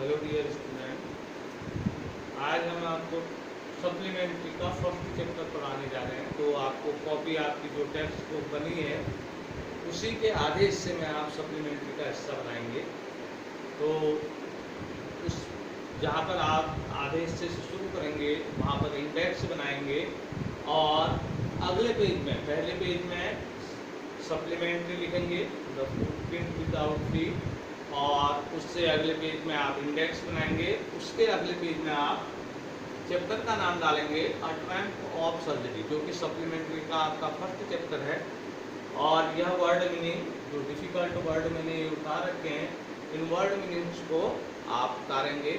Hello dear student, आज हम आपको सप्लीमेंट्री का फर्स्ट चैप्टर पढ़ाने जा रहे हैं। तो आपको कॉपी आपकी जो टेक्स्ट बुक बनी है उसी के आधे हिस्से में आप सप्लीमेंट्री का हिस्सा बनाएंगे। तो उस जहाँ पर आप आधे हिस्से से शुरू करेंगे वहाँ पर इंडेक्स बनाएंगे और अगले पेज में पहले पेज में सप्लीमेंट्री लिखेंगे द फुटप्रिंट विदाउट फी, और उससे अगले पेज में आप इंडेक्स बनाएंगे। उसके अगले पेज में आप चैप्टर का नाम डालेंगे अ ट्रैम्प ऑफ सर्जरी, जो कि सप्लीमेंट्री का आपका फर्स्ट चैप्टर है। और यह वर्ड मीनिंग जो डिफ़िकल्ट वर्ड मैंने उतार रखे हैं, इन वर्ड मीनिंग्स को आप उतारेंगे।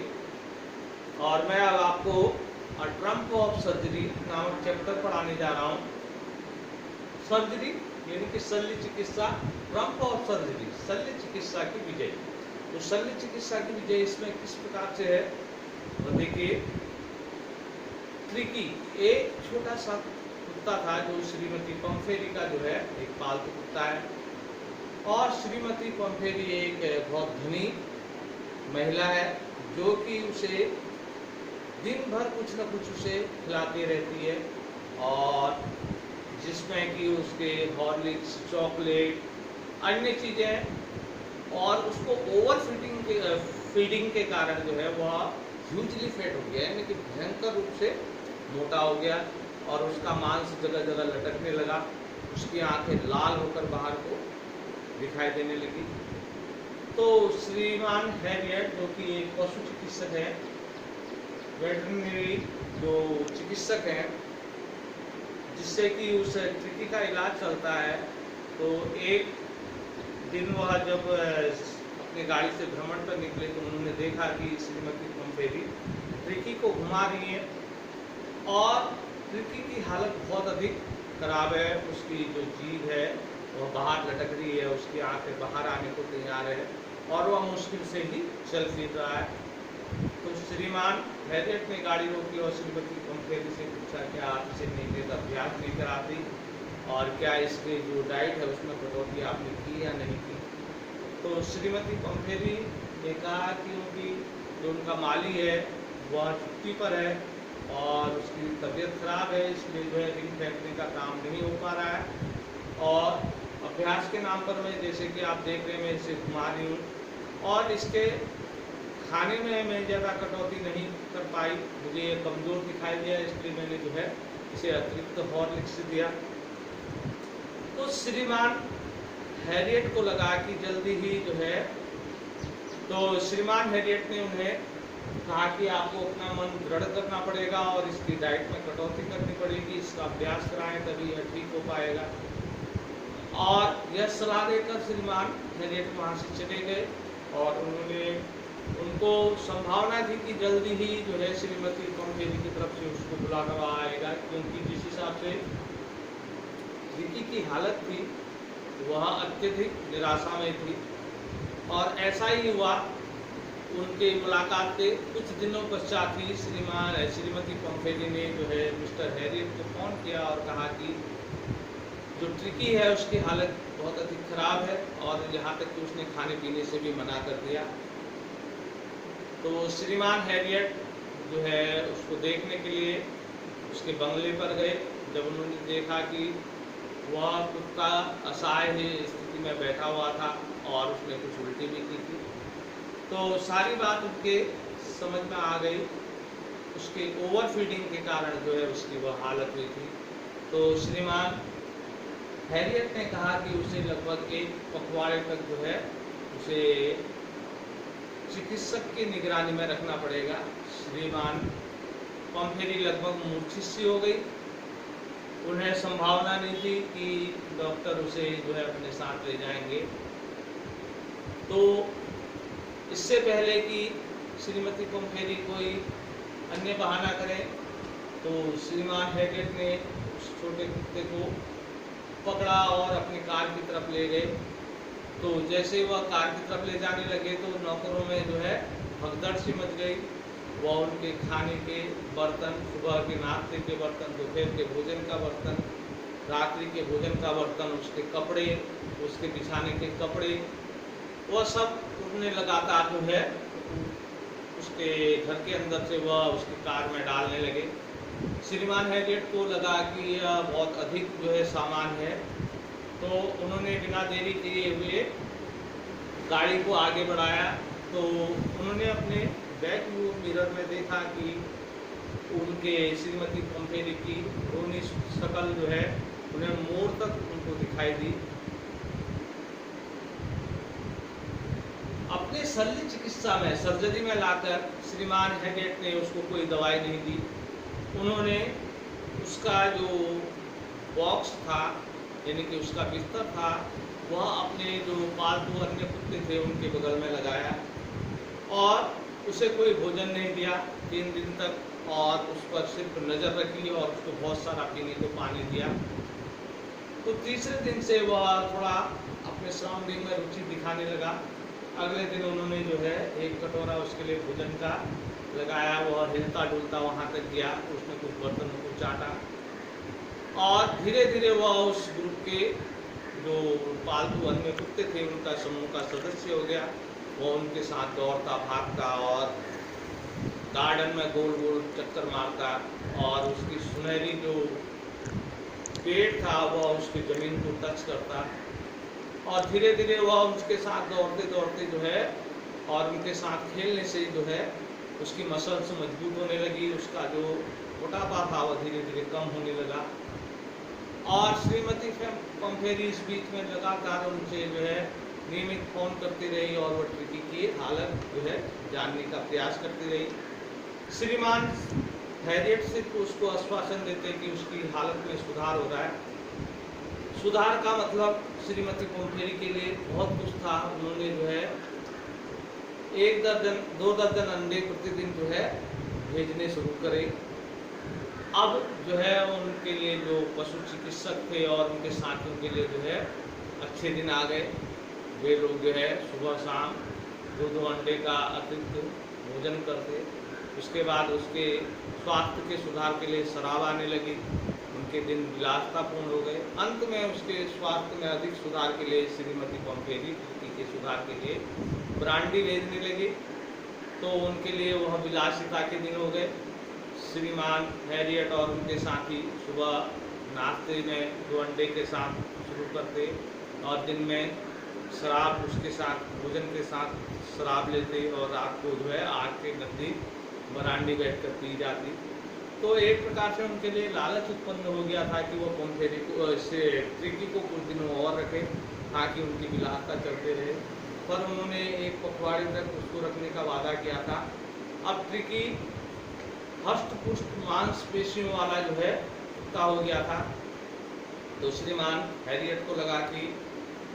और मैं अब आपको अ ट्रैम्प ऑफ सर्जरी नामक चैप्टर पढ़ाने जा रहा हूँ। सर्जरी यानी कि शल्य चिकित्सा, ट्रम्प ऑफ सर्जरी शल्य चिकित्सा की विजय। तो शल्य चिकित्सा की विजय इसमें किस प्रकार से है, तो देखिए ट्रिकी एक छोटा सा कुत्ता था जो श्रीमती पंफेरी का जो है एक पालतू कुत्ता है। और श्रीमती पंफेरी एक बहुत धनी महिला है जो कि उसे दिन भर कुछ न कुछ उसे खिलाती रहती है, और जिसमें कि उसके हॉर्लिक्स, चॉकलेट, अन्य चीज़ें, और उसको ओवर फीडिंग के कारण जो है वह ह्यूजली फेट हो गया, यानी कि भयंकर रूप से मोटा हो गया और उसका मांस जगह जगह लटकने लगा। उसकी आंखें लाल होकर बाहर को दिखाई देने लगी। तो श्रीमान हैरियट जो कि एक पशु चिकित्सक है, वेटरनरी जो चिकित्सक हैं, जिससे कि उस ट्रिकी का इलाज चलता है, तो एक दिन वह जब अपनी गाड़ी से भ्रमण पर निकले तो उन्होंने देखा कि श्रीमती पंफेरी ट्रिकी को घुमा रही है और ट्रिकी की हालत बहुत अधिक खराब है। उसकी जो जीभ है वह बाहर लटक रही है, उसकी आंखें बाहर आने को तैयार है और वह मुश्किल से ही चल फिर रहा है। तो श्रीमान हैरियट ने गाड़ी रोकी और श्रीमती पंफेरी से पूछा कि आप इसे नियमित अभ्यास नहीं कराती और क्या इसके जो डाइट है उसमें कटौती आपने की या नहीं की। तो श्रीमती पंफेरी ने कहा कि उनकी जो उनका माली है वह छुट्टी पर है और उसकी तबीयत खराब है, इसलिए जो है रिंग फेंकने का काम नहीं हो पा रहा है। और अभ्यास के नाम पर मैं, जैसे कि आप देख रहे हैं, मैं इसे घुमा रही हूँ और इसके खाने में मैं ज़्यादा कटौती नहीं कर पाई, मुझे ये कमज़ोर दिखाई दिया, इसलिए मैंने जो है इसे अतिरिक्त हॉर्लिक्स दिया। तो श्रीमान हैरियट को लगा कि जल्दी ही जो है, तो श्रीमान हैरियट ने उन्हें कहा कि आपको अपना मन दृढ़ करना पड़ेगा और इसकी डाइट में कटौती करनी पड़ेगी, इसका अभ्यास कराएं तभी यह ठीक हो पाएगा। और यह सलाह देकर श्रीमान हैरियट वहाँ से चले गए और उनको संभावना थी कि जल्दी ही जो है श्रीमती पंफेरी की तरफ से उसको बुलावा आएगा, क्योंकि जिस हिसाब से ट्रिकी की हालत थी वह अत्यधिक निराशा में थी। और ऐसा ही हुआ, उनके मुलाकात के कुछ दिनों पश्चात ही श्रीमती पंफेरी ने जो है मिस्टर हैरियट को फ़ोन किया और कहा कि जो ट्रिकी है उसकी हालत बहुत अधिक खराब है और यहाँ तक कि उसने खाने पीने से भी मना कर दिया। तो श्रीमान हैरियट जो है उसको देखने के लिए उसके बंगले पर गए। जब उन्होंने देखा कि वह कुत्ता असहाय स्थिति में बैठा हुआ था और उसने कुछ उल्टी भी की थी, तो सारी बात उनके समझ में आ गई। उसके ओवर फीडिंग के कारण जो है उसकी वह हालत हुई थी। तो श्रीमान हैरियट ने कहा कि उसे लगभग एक पखवाड़े तक जो है उसे चिकित्सक की निगरानी में रखना पड़ेगा। श्रीमान पंफेरी लगभग मूर्छित सी हो गई। उन्हें संभावना नहीं थी कि डॉक्टर उसे जो है अपने साथ ले जाएंगे। तो इससे पहले कि श्रीमती पंफेरी कोई अन्य बहाना करें, तो श्रीमान हैरियट ने उस छोटे कुत्ते को पकड़ा और अपनी कार की तरफ ले गए। तो जैसे वह कार की तरफ ले जाने लगे तो नौकरों में जो है भगदड़ सी मच गई। वह उनके खाने के बर्तन, सुबह के नाश्ते के बर्तन, दोपहर के भोजन का बर्तन, रात्रि के भोजन का बर्तन, उसके कपड़े, उसके बिछाने के कपड़े, वह सब उन्हें लगातार जो है उसके घर के अंदर से वह उसकी कार में डालने लगे। श्रीमान हैरियट को लगा कि यह बहुत अधिक जो है सामान है, तो उन्होंने बिना देरी किए हुए गाड़ी को आगे बढ़ाया। तो उन्होंने अपने बैक व्यू मिरर में देखा कि उनके श्रीमती पोम्फेरी की रोनी शक्ल जो है उन्हें मोड़ तक उनको दिखाई दी। अपने शल्य चिकित्सा में सर्जरी में लाकर श्रीमान हैरियट ने उसको कोई दवाई नहीं दी। उन्होंने उसका जो बॉक्स था, यानी कि उसका बिस्तर था, वह अपने जो पालतू अन्य कुत्ते थे उनके बगल में लगाया और उसे कोई भोजन नहीं दिया 3 दिन तक, और उस पर सिर्फ नज़र रखी और उसको बहुत सारा पीने को पानी दिया। तो तीसरे दिन से वह थोड़ा अपने सराउंडिंग में रुचि दिखाने लगा। अगले दिन उन्होंने जो है 1 कटोरा उसके लिए भोजन का लगाया। वह हिलता डुलता वहाँ तक गया, उसने कुछ बर्तनों को चाटा और धीरे धीरे वह उस ग्रुप के जो पालतू अन्य कुत्ते थे उनका समूह का सदस्य हो गया। वो उनके साथ दौड़ता भागता और गार्डन में गोल गोल चक्कर मारता और उसकी सुनहरी जो पेट था वह उसकी ज़मीन को टच करता और धीरे धीरे वह उसके साथ दौड़ते दौड़ते जो है और उनके साथ खेलने से जो है उसकी मसल्स मजबूत होने लगी। उसका जो मोटापा था वह धीरे धीरे कम होने लगा और श्रीमती पोम्फेरी इस बीच में लगातार उनसे जो है नियमित फ़ोन करती रही और वो ट्रिकी की हालत जो है जानने का प्रयास करती रही। श्रीमान हैरियट सिर्फ उसको आश्वासन देते कि उसकी हालत में सुधार हो रहा है। सुधार का मतलब श्रीमती पोम्फेरी के लिए बहुत कुछ था। उन्होंने जो है 1 दर्जन 2 दर्जन अंडे प्रतिदिन जो है भेजने शुरू करे। अब जो है उनके लिए जो पशु चिकित्सक थे और उनके साथियों के लिए जो है अच्छे दिन आ गए। वे लोग जो है सुबह शाम दूध अंडे का अतिरिक्त भोजन करते। उसके बाद उसके स्वास्थ्य के सुधार के लिए शराब आने लगी। उनके दिन विलासतापूर्ण हो गए। अंत में उसके स्वास्थ्य में अधिक सुधार के लिए श्रीमती पोम्फेरी के सुधार के लिए ब्रांडी भेजने लगी। तो उनके लिए वह विलासिता के दिन हो गए। श्रीमान हैरियट और उनके साथी सुबह नाश्ते में 2 अंडे के साथ शुरू करते और दिन में शराब उसके साथ भोजन के साथ शराब लेते और रात को जो है आग के नज़दीक बरांडी बैठकर पी जाती। तो एक प्रकार से उनके लिए लालच उत्पन्न हो गया था कि वो पोम्फेरी को से ट्रिकी को कुछ दिनों और रखे ताकि उनकी विलासता चलते रहे। पर उन्होंने 1 पखवाड़े तक उसको रखने का वादा किया था। अब ट्रिकी हष्ट पुष्ट मांसपेशियों वाला जो है कुत्ता हो गया था। तो श्रीमान हैरियट को लगा कि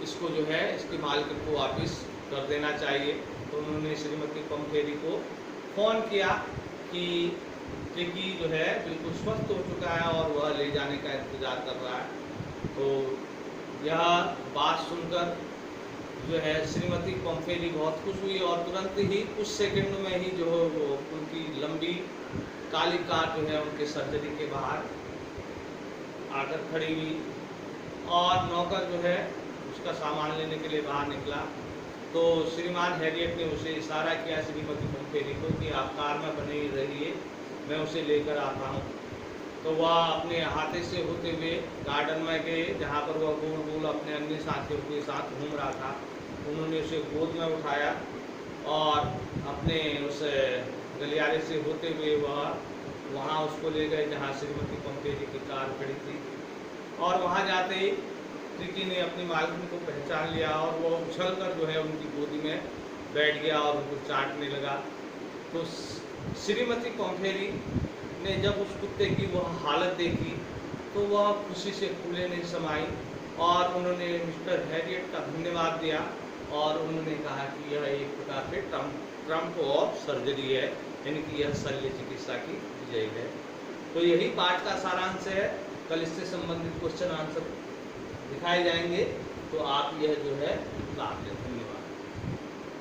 इसको जो है इसकी मालिक को वापस कर देना चाहिए। तो उन्होंने श्रीमती पोम्फेरी को फ़ोन किया कि ट्रिकी जो है बिल्कुल स्वस्थ हो चुका है और वह ले जाने का इंतज़ार कर रहा है। तो यह बात सुनकर जो है श्रीमती पोम्फेरी बहुत खुश हुई और तुरंत ही कुछ सेकंड में ही जो वो उनकी लंबी काली कार जो है उनके सर्जरी के बाहर आकर खड़ी हुई और नौकर जो है उसका सामान लेने के लिए बाहर निकला। तो श्रीमान हैरियट ने उसे इशारा किया श्रीमती पोम्फेरी को कि आप कार में बने ही रहिए, मैं उसे लेकर आता हूँ। तो वह अपने हाथे से होते हुए गार्डन में गए जहाँ पर वह गोल गोल अपने अन्य साथियों के साथ घूम रहा था। उन्होंने उसे गोद में उठाया और अपने उस गलियारे से होते हुए वह वहाँ उसको ले गए जहाँ श्रीमती पोम्फेरी की कार खड़ी थी। और वहाँ जाते ही ट्रिकी ने अपनी मालकिन को पहचान लिया और वो उछलकर जो है उनकी गोदी में बैठ गया और उनको चाटने लगा। तो श्रीमती पोम्फेरी ने जब उस कुत्ते की वह हालत देखी तो वह खुशी से फूले नहीं समाई और उन्होंने मिस्टर हैरियट का धन्यवाद दिया और उन्होंने कहा कि यह एक प्रकार से ट्रम्प ऑफ सर्जरी है, यानी कि यह शल्य चिकित्सा की विजय है। तो यही पाठ का सारांश है। कल इससे संबंधित क्वेश्चन आंसर दिखाए जाएंगे, तो आप यह जो है लाभ लें।